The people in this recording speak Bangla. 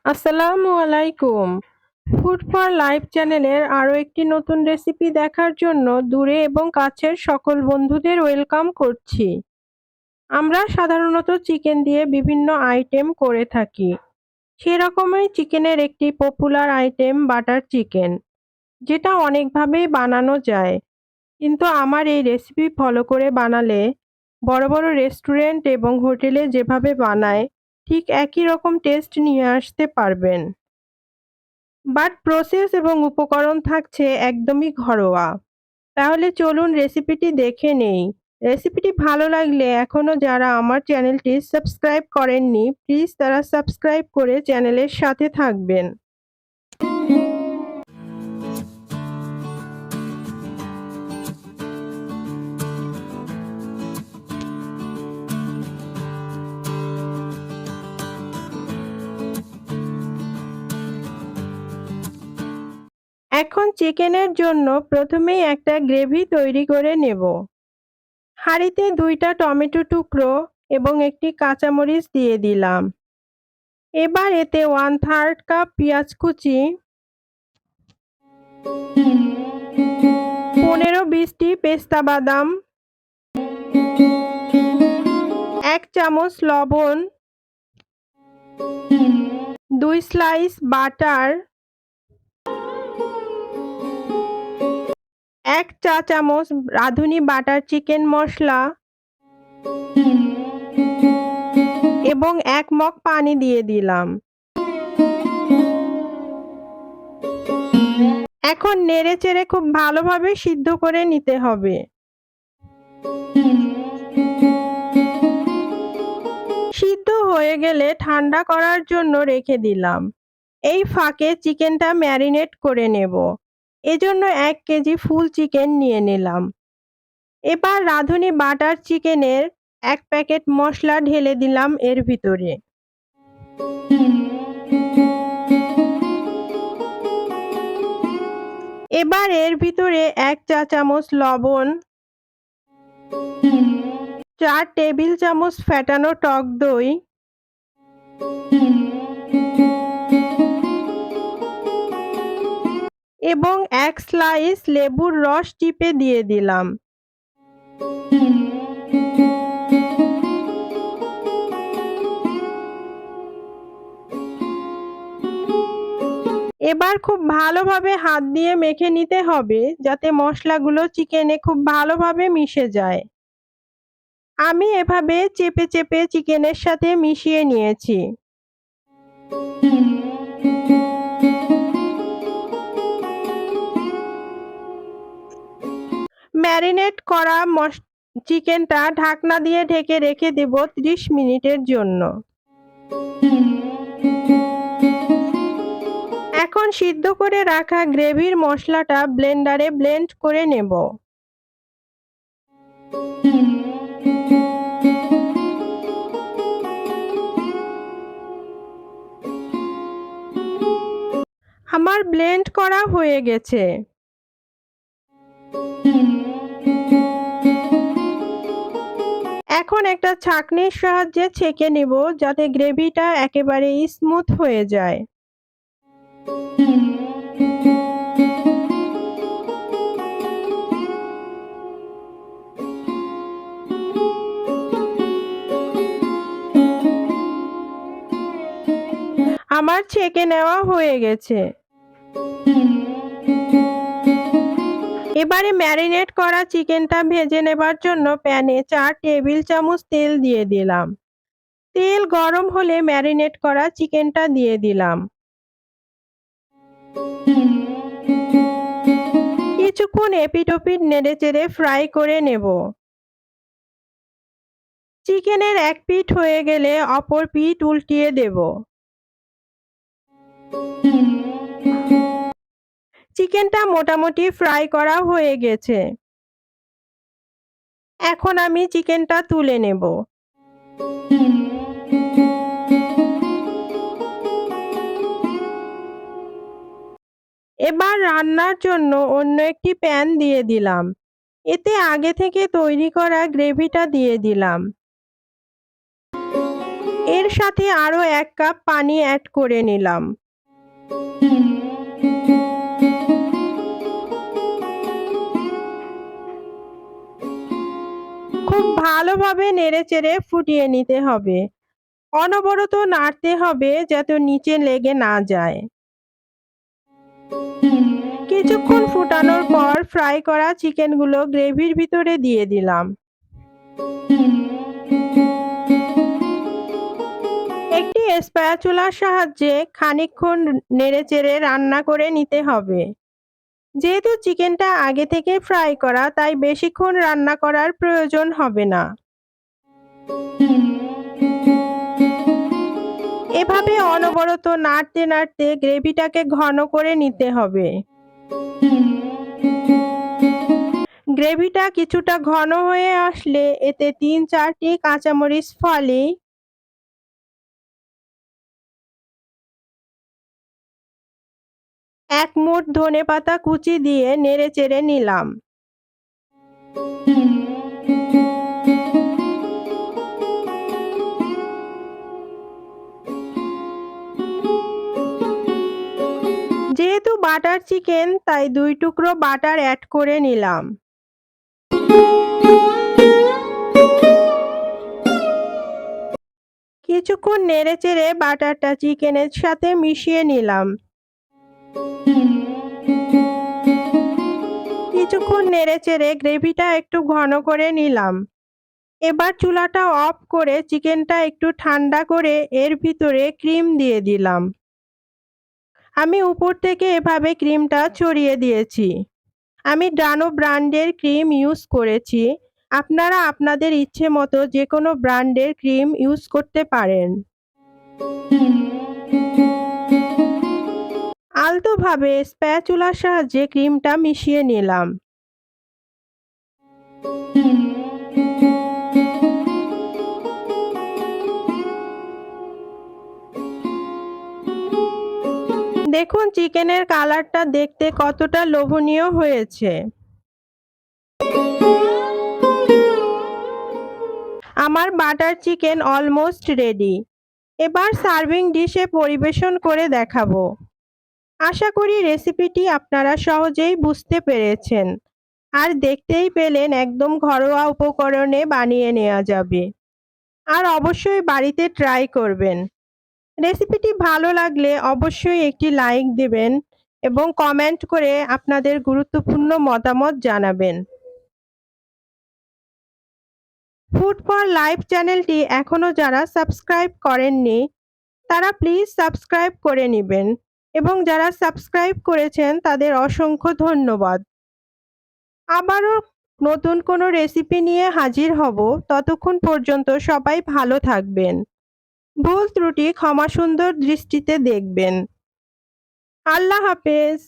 আসসালামু আলাইকুম। ফুড ফর লাইফ চ্যানেলের আরও একটি নতুন রেসিপি দেখার জন্য দূরে এবং কাছের সকল বন্ধুদের ওয়েলকাম করছি। আমরা সাধারণত চিকেন দিয়ে বিভিন্ন আইটেম করে থাকি। সেরকমই চিকেনের একটি পপুলার আইটেম বাটার চিকেন, যেটা অনেকভাবেই বানানো যায়। কিন্তু আমার এই রেসিপি ফলো করে বানালে বড় বড় রেস্টুরেন্ট এবং হোটেলে যেভাবে বানায় ঠিক একই রকম টেস্ট নিয়ে আসতে পারবেন। বাট প্রসেস এবং উপকরণ থাকছে একদমই ঘরোয়া। তাহলে চলুন রেসিপিটি দেখে নেই। রেসিপিটি ভালো লাগলে এখনও যারা আমার চ্যানেলটি সাবস্ক্রাইব করেননি, প্লিজ তারা সাবস্ক্রাইব করে চ্যানেলের সাথে থাকবেন। এখন চিকেনের জন্য প্রথমেই একটা গ্রেভি তৈরি করে নেব। হাঁড়িতে 2টা টমেটো টুকরো এবং একটি কাঁচামরিচ দিয়ে দিলাম। এবার এতে 1/3 কাপ পেঁয়াজ কুচি, 15-20টি পেস্তা বাদাম, 1 চামচ লবণ, 2 স্লাইস বাটার, 1 চা চামচ রাঁধুনি বাটার চিকেন মশলা এবং 1 মগ পানি দিয়ে দিলাম। এখন নেড়েচেড়ে খুব ভালোভাবে সিদ্ধ করে নিতে হবে। সিদ্ধ হয়ে গেলে ঠান্ডা করার জন্য রেখে দিলাম। এই ফাঁকে চিকেনটা ম্যারিনেট করে নেব। এজন্য 1 কেজি ফুল চিকেন নিয়ে নিলাম। এবার রাঁধুনি বাটার চিকেনের 1 প্যাকেট মশলা ঢেলে দিলাম এর ভিতরে। এবার এর ভিতরে 1 চা চামচ লবণ, 4 টেবিল চামচ ফ্যাটানো টক দই, এবং 1 স্লাইস লেবুর রস চিপে দিয়ে দিলাম। এবার খুব ভালোভাবে হাত দিয়ে মেখে নিতে হবে যাতে মশলাগুলো চিকেনে খুব ভালোভাবে মিশে যায়। আমি এভাবে চেপে চেপে চিকেনের সাথে মিশিয়ে নিয়েছি। ম্যারিনেট করা চিকেনটা ঢাকনা দিয়ে ঢেকে রেখে দেব 30 মিনিটের জন্য। এখন সিদ্ধ করে রাখা গ্রেভির মশলাটা ব্লেন্ডারে ব্লেন্ড করে নেব। আমার ব্লেন্ড করা হয়ে গেছে। এখন একটা ছাঁকনির সাহায্যে ছেঁকে নেব যাতে গ্রেভিটা একেবারে স্মুথ হয়ে যায়। আমার ছেঁকে নেওয়া হয়ে গেছে। এবারে ম্যারিনেট করা চিকেনটা ভেজে নেবার জন্য প্যানে 4 টেবিল চামচ তেল দিয়ে দিলাম। তেল গরম হলে ম্যারিনেট করা চিকেনটা দিয়ে দিলাম। কিছুক্ষণ এপিট ওপিট নেড়েচেড়ে ফ্রাই করে নেব। চিকেনের এক পিঠ হয়ে গেলে অপর পিঠ উল্টিয়ে দেব। চিকেনটা মোটামুটি ফ্রাই করা হয়ে গেছে। এখন আমি চিকেনটা তুলে নেব। এবার রান্নার জন্য অন্য একটি প্যান দিয়ে দিলাম। এতে আগে থেকে তৈরি করা গ্রেভিটা দিয়ে দিলাম। এর সাথে আরও 1 কাপ পানি অ্যাড করে নিলাম। খুব ভালোভাবে নেড়েচেড়ে ফুটিয়ে নিতে হবে। অনবরত নাড়তে হবে যাতে নিচে লেগে না যায়। কিছুক্ষণ ফুটানোর পর ফ্রাই করা চিকেনগুলো গ্রেভির ভিতরে দিয়ে দিলাম। একটি স্প্যাচুলার সাহায্যে খানিকক্ষণ নেড়েচেড়ে রান্না করে নিতে হবে। যেহেতু চিকেনটা আগে থেকে ফ্রাই করা, তাই বেশিক্ষণ রান্না করার প্রয়োজন হবে না। এভাবে অনবরত নাড়তে নাড়তে গ্রেভিটাকে ঘন করে নিতে হবে। গ্রেভিটা কিছুটা ঘন হয়ে আসলে এতে 3-4টি কাঁচামরিচ ফালি, 1 মুঠ ধনেপাতা কুচি দিয়ে নেড়েচেড়ে নিলাম। যেহেতু বাটার চিকেন, তাই 2 টুকরো বাটার অ্যাড করে নিলাম। কিছুক্ষণ নেড়েচেড়ে বাটারটা চিকেনের সাথে মিশিয়ে নিলাম। কিছুক্ষণ নেড়েচেড়ে গ্রেভিটা একটু ঘন করে নিলাম। এবার চুলাটা অফ করে চিকেনটা একটু ঠান্ডা করে এর ভিতরে ক্রিম দিয়ে দিলাম। আমি উপর থেকে এভাবে ক্রিমটা ছড়িয়ে দিয়েছি। আমি ডানো ব্র্যান্ডের ক্রিম ইউজ করেছি। আপনারা আপনাদের ইচ্ছে মতো যে কোনো ব্র্যান্ডের ক্রিম ইউজ করতে পারেন। আলতোভাবে স্প্যাচুলার সাহায্যে ক্রিমটা মিশিয়ে নিলাম। দেখুন চিকেনের কালারটা দেখতে কতটা লোভনীয় হয়েছে। আমার বাটার চিকেন অলমোস্ট রেডি। এবার সার্ভিং ডিশে পরিবেশন করে দেখাবো। আশা করি রেসিপিটি আপনারা সহজেই বুঝতে পেরেছেন আর দেখতেই পেলেন একদম ঘরোয়া উপকরণে বানিয়ে নেওয়া যাবে। আর অবশ্যই বাড়িতে ট্রাই করবেন। রেসিপিটি ভালো লাগলে অবশ্যই একটি লাইক দিবেন এবং কমেন্ট করে আপনাদের গুরুত্বপূর্ণ মতামত জানাবেন। ফুড ফর লাইফ চ্যানেলটি এখনও যারা সাবস্ক্রাইব করেননি, তারা প্লিজ সাবস্ক্রাইব করে নেবেন এবং যারা সাবস্ক্রাইব করেছেন তাদের অসংখ্য ধন্যবাদ। আবারও নতুন কোনো রেসিপি নিয়ে হাজির হব। ততক্ষণ পর্যন্ত সবাই ভালো থাকবেন। ভুল ত্রুটি ক্ষমা সুন্দর দৃষ্টিতে দেখবেন। আল্লাহ হাফেজ।